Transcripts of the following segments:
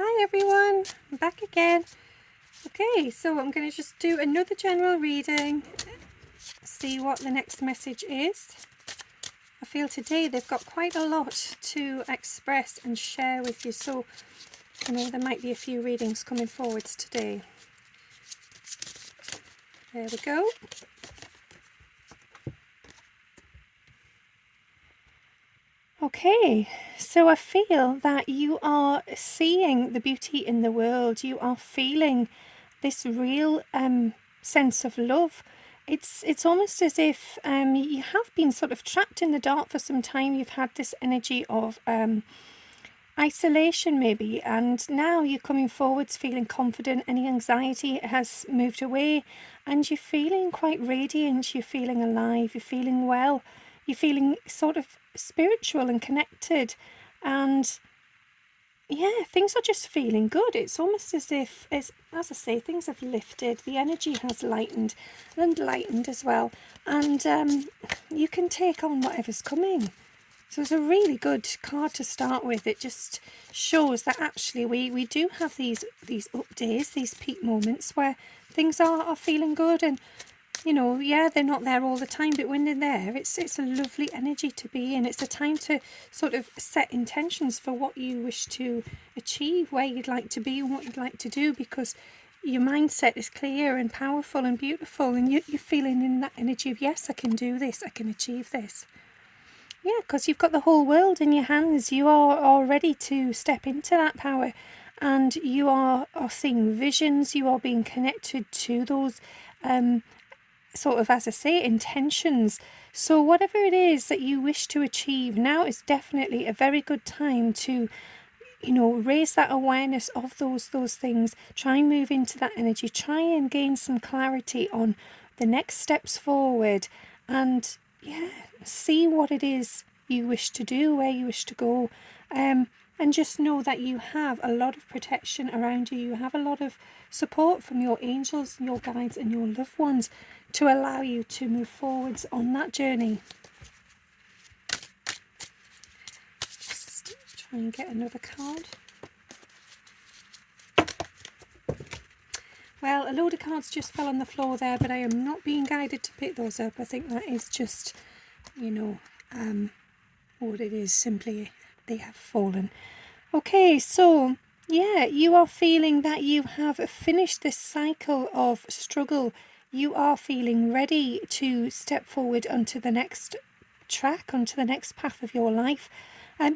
Hi everyone, I'm back again. Okay, so I'm going to just do another general reading, see what the next message is. I feel today they've got quite a lot to express and share with you, so there might be a few readings coming forwards today. There we go. Okay, so I feel that you are seeing the beauty in the world. You are feeling this real sense of love. It's almost as if you have been sort of trapped in the dark for some time. You've had this energy of isolation maybe, and now you're coming forwards feeling confident. Any anxiety has moved away and you're feeling quite radiant. You're feeling alive, you're feeling well, you're feeling sort of spiritual and connected, and yeah, things are just feeling good. It's almost as if, as I say, things have lifted, the energy has lightened and lightened as well, and you can take on whatever's coming. So it's a really good card to start with. It just shows that actually we do have these up days, these peak moments where things are feeling good, and yeah, they're not there all the time, but when they're there, it's a lovely energy to be in. It's a time to sort of set intentions for what you wish to achieve, where you'd like to be and what you'd like to do, because your mindset is clear and powerful and beautiful, and you're feeling in that energy of, yes, I can do this, I can achieve this. Yeah, because you've got the whole world in your hands. You are ready to step into that power, and you are seeing visions. You are being connected to those sort of, as I say, intentions. So whatever it is that you wish to achieve, now is definitely a very good time to raise that awareness of those things. Try and move into that energy, try and gain some clarity on the next steps forward, and yeah, see what it is you wish to do, where you wish to go, and just know that you have a lot of protection around you. You have a lot of support from your angels, your guides and your loved ones to allow you to move forwards on that journey. Just try and get another card. Well, a load of cards just fell on the floor there, but I am not being guided to pick those up. I think that is just, what it is, simply they have fallen. Okay, so yeah, you are feeling that you have finished this cycle of struggle. You are feeling ready to step forward onto the next track, onto the next path of your life.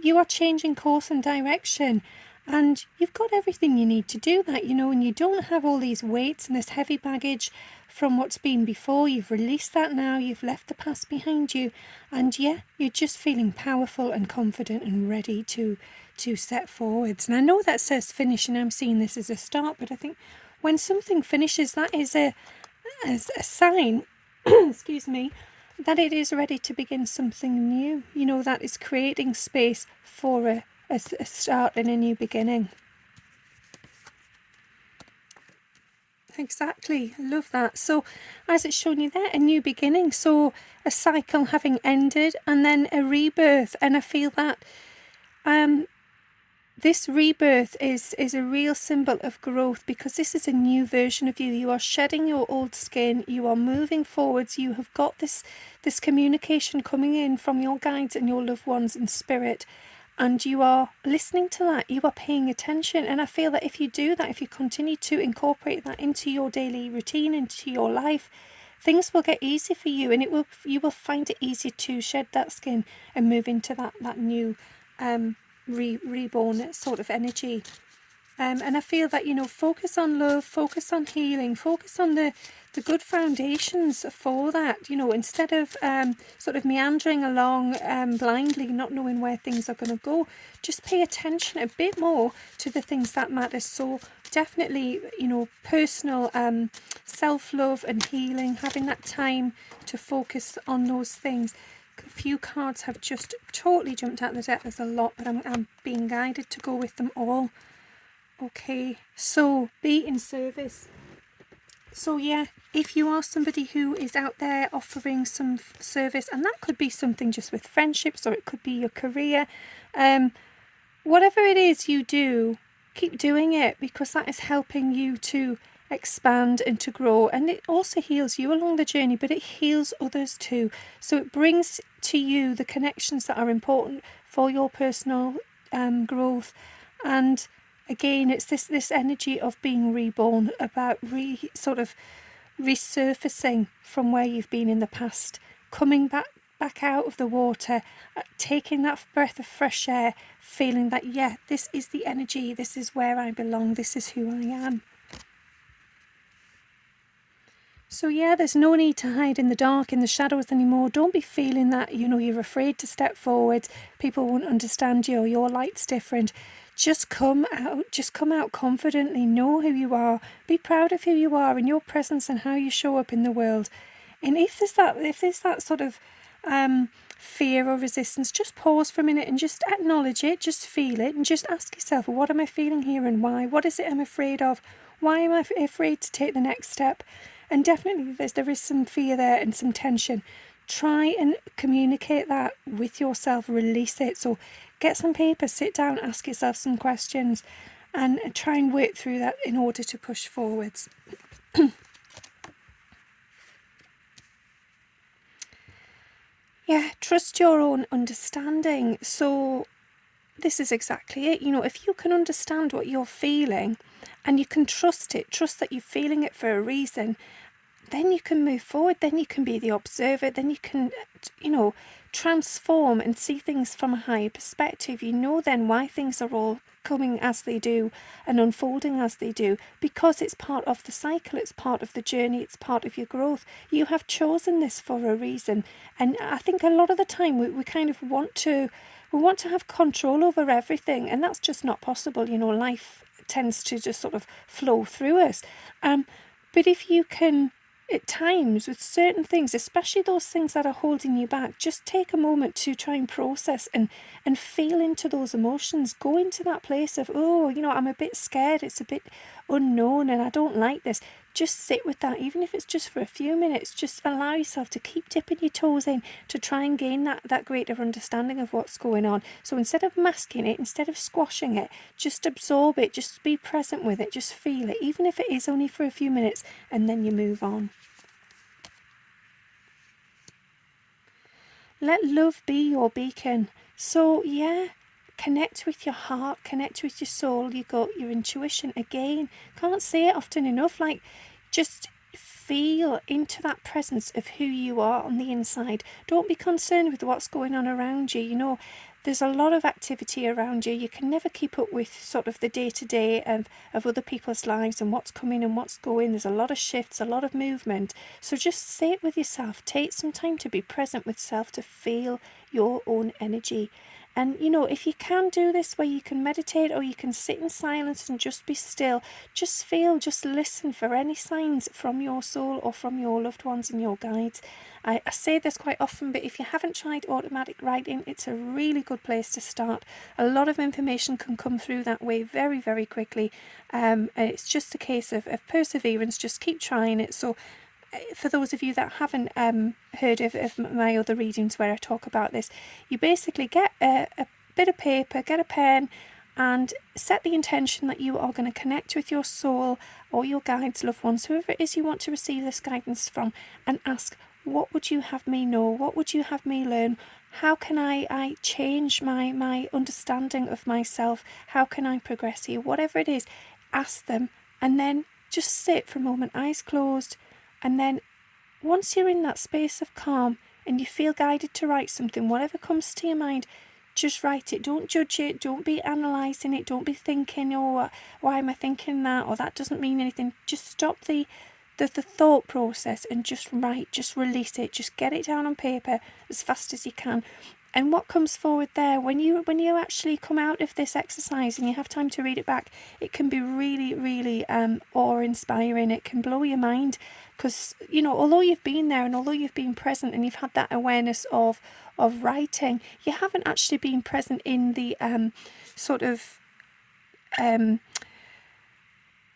You are changing course and direction, and you've got everything you need to do that, and you don't have all these weights and this heavy baggage from what's been before. You've released that now, you've left the past behind you, and yeah, you're just feeling powerful and confident and ready to set forwards. And I know that says finish, and I'm seeing this as a start, but I think when something finishes, that is a sign excuse me, that it is ready to begin something new. That is creating space for a start and a new beginning. Exactly, love that. So as it's shown you there, a new beginning, so a cycle having ended and then a rebirth. And I feel that this rebirth is a real symbol of growth, because this is a new version of you. You are shedding your old skin, you are moving forwards, you have got this communication coming in from your guides and your loved ones in spirit, and you are listening to that, you are paying attention. And I feel that if you do that, if you continue to incorporate that into your daily routine, into your life, things will get easy for you, and you will find it easier to shed that skin and move into that new reborn sort of energy. And I feel that, focus on love, focus on healing, focus on the good foundations for that, instead of sort of meandering along blindly, not knowing where things are going to go. Just pay attention a bit more to the things that matter. So definitely, personal self-love and healing, having that time to focus on those things. A few cards have just totally jumped out of the deck. There's a lot, but I'm being guided to go with them all. Okay, so be in service. So yeah, if you are somebody who is out there offering some service, and that could be something just with friendships, or it could be your career, whatever it is you do, keep doing it, because that is helping you to expand and to grow, and it also heals you along the journey, but it heals others too. So it brings to you the connections that are important for your personal growth. And again, it's this energy of being reborn, about sort of resurfacing from where you've been in the past, coming back out of the water, taking that breath of fresh air, feeling that, yeah, this is the energy, this is where I belong, this is who I am. So yeah, there's no need to hide in the dark, in the shadows anymore. Don't be feeling that, you're afraid to step forward, people won't understand you, or your light's different. Just come out confidently, know who you are, be proud of who you are and your presence and how you show up in the world. And if there's that sort of fear or resistance, just pause for a minute and just acknowledge it, just feel it, and just ask yourself, what am I feeling here and why? What is it I'm afraid of? Why am I afraid to take the next step? And definitely there is some fear there and some tension. Try and communicate that with yourself, release it. So get some paper, sit down, ask yourself some questions, and try and work through that in order to push forwards. Yeah, trust your own understanding. So this is exactly it. If you can understand what you're feeling and you can trust it, trust that you're feeling it for a reason, then you can move forward, then you can be the observer, then you can, transform and see things from a higher perspective. Then why things are all coming as they do and unfolding as they do, because it's part of the cycle, it's part of the journey, it's part of your growth. You have chosen this for a reason. And I think a lot of the time we kind of want to have control over everything, and that's just not possible. Life tends to just sort of flow through us. But if you can, at times, with certain things, especially those things that are holding you back, just take a moment to try and process and feel into those emotions. Go into that place of, I'm a bit scared, it's a bit unknown and I don't like this. Just sit with that, even if it's just for a few minutes. Just allow yourself to keep dipping your toes in to try and gain that greater understanding of what's going on. So instead of masking it, instead of squashing it, just absorb it, just be present with it, just feel it, even if it is only for a few minutes, and then you move on. Let love be your beacon. So yeah, connect with your heart, connect with your soul, your intuition. Again, can't say it often enough, just feel into that presence of who you are on the inside. Don't be concerned with what's going on around you. There's a lot of activity around you. You can never keep up with sort of the day-to-day of other people's lives and what's coming and what's going. There's a lot of shifts, a lot of movement. So just sit with yourself. Take some time to be present with self, to feel your own energy. And, if you can do this where you can meditate or you can sit in silence and just be still, just feel, just listen for any signs from your soul or from your loved ones and your guides. I say this quite often, but if you haven't tried automatic writing, it's a really good place to start. A lot of information can come through that way very, very quickly. It's just a case of perseverance. Just keep trying it. So for those of you that haven't heard of my other readings where I talk about this, you basically get a bit of paper, get a pen, and set the intention that you are going to connect with your soul or your guides, loved ones, whoever it is you want to receive this guidance from, and ask, what would you have me know? What would you have me learn? How can I change my understanding of myself? How can I progress here? Whatever it is, ask them, and then just sit for a moment, eyes closed. And then once you're in that space of calm and you feel guided to write something, whatever comes to your mind, just write it. Don't judge it. Don't be analysing it. Don't be thinking, why am I thinking that? Or that doesn't mean anything. Just stop the thought process and just write. Just release it. Just get it down on paper as fast as you can. And what comes forward there, when you actually come out of this exercise and you have time to read it back, it can be really, really awe-inspiring. It can blow your mind because, although you've been there and although you've been present and you've had that awareness of writing, you haven't actually been present in the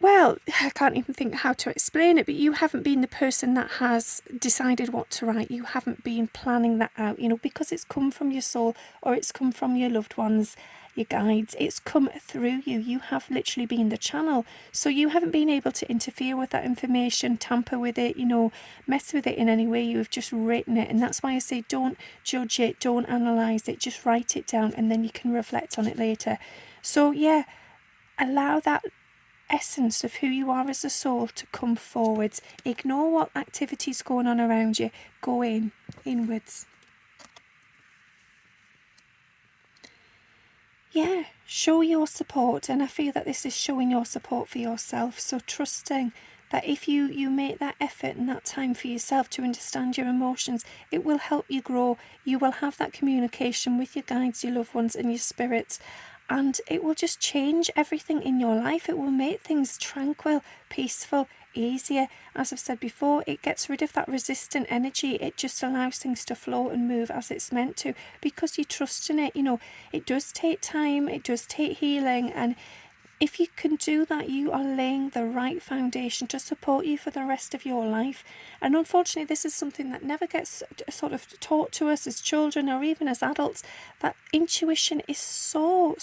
well, I can't even think how to explain it, but you haven't been the person that has decided what to write. You haven't been planning that out, because it's come from your soul or it's come from your loved ones. your guides. It's come through you. You have literally been the channel. So you haven't been able to interfere with that information, tamper with it, mess with it in any way. You've just written it. And that's why I say don't judge it, don't analyse it, just write it down, and then you can reflect on it later. So yeah, allow that essence of who you are as a soul to come forwards. Ignore what activity's going on around you. Go inwards. Yeah, show your support, and I feel that this is showing your support for yourself. So trusting that if you make that effort and that time for yourself to understand your emotions, it will help you grow. You will have that communication with your guides, your loved ones, and your spirits. And it will just change everything in your life. It will make things tranquil, peaceful, easier. As I've said before, it gets rid of that resistant energy. It just allows things to flow and move as it's meant to, because you trust in it. It does take time, it does take healing, and if you can do that, you are laying the right foundation to support you for the rest of your life. And unfortunately, this is something that never gets sort of taught to us as children or even as adults. That intuition is so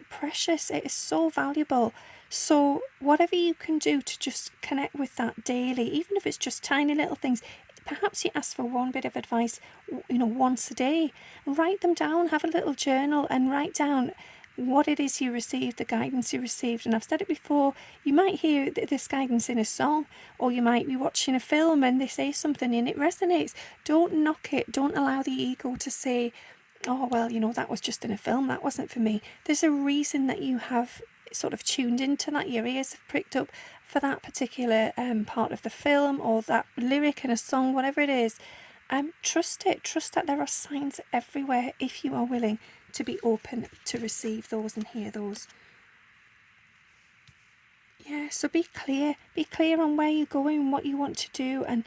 precious. It is so valuable. So whatever you can do to just connect with that daily, even if it's just tiny little things, perhaps you ask for one bit of advice, once a day, and write them down. Have a little journal and write down what it is you received, the guidance you received. And I've said it before, you might hear this guidance in a song, or you might be watching a film and they say something and it resonates. Don't knock it. Don't allow the ego to say, oh well, that was just in a film, that wasn't for me. There's a reason that you have sort of tuned into that, your ears have pricked up for that particular part of the film or that lyric in a song, whatever it is. Trust it. Trust that there are signs everywhere if you are willing to be open to receive those and hear those. Yeah, so be clear on where you're going, what you want to do, and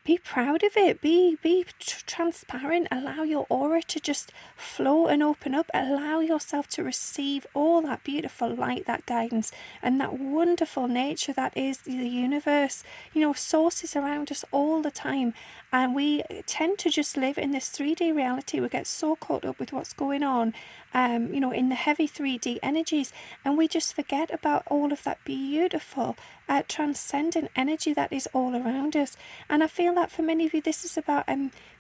be proud of it. Be transparent. Allow your aura to just flow and open up. Allow yourself to receive all that beautiful light, that guidance, and that wonderful nature that is the universe. Source is around us all the time, and we tend to just live in this 3D reality. We get so caught up with what's going on, in the heavy 3D energies, and we just forget about all of that beautiful transcendent energy that is all around us. And I feel that for many of you, this is about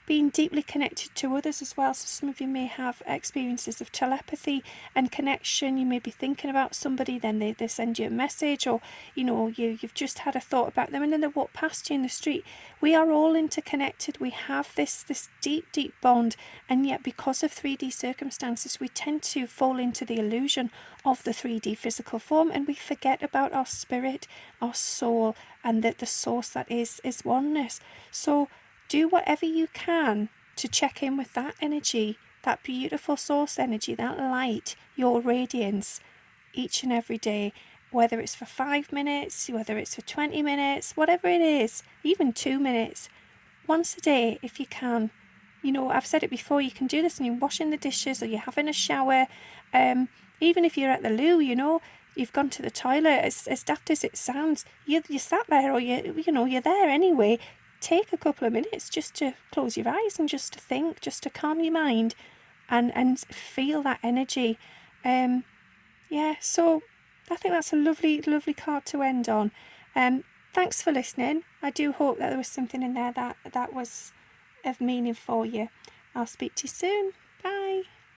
being deeply connected to others as well. So some of you may have experiences of telepathy and connection. You may be thinking about somebody, then they send you a message, or you've just had a thought about them and then they walk past you in the street. We are all interconnected. We have this deep bond, and yet because of 3D circumstances, we tend to fall into the illusion of the 3D physical form, and we forget about our spirit, our soul, and that the source that is oneness. So do whatever you can to check in with that energy, that beautiful source energy, that light, your radiance, each and every day, whether it's for 5 minutes, whether it's for 20 minutes, whatever it is, even 2 minutes, once a day if you can. I've said it before, you can do this when you're washing the dishes or you're having a shower, even if you're at the loo, you've gone to the toilet, as daft as it sounds, you sat there, or you're there anyway. Take a couple of minutes just to close your eyes and just to think, just to calm your mind and feel that energy. So I think that's a lovely card to end on. Thanks for listening. I do hope that there was something in there that was of meaning for you. I'll speak to you soon.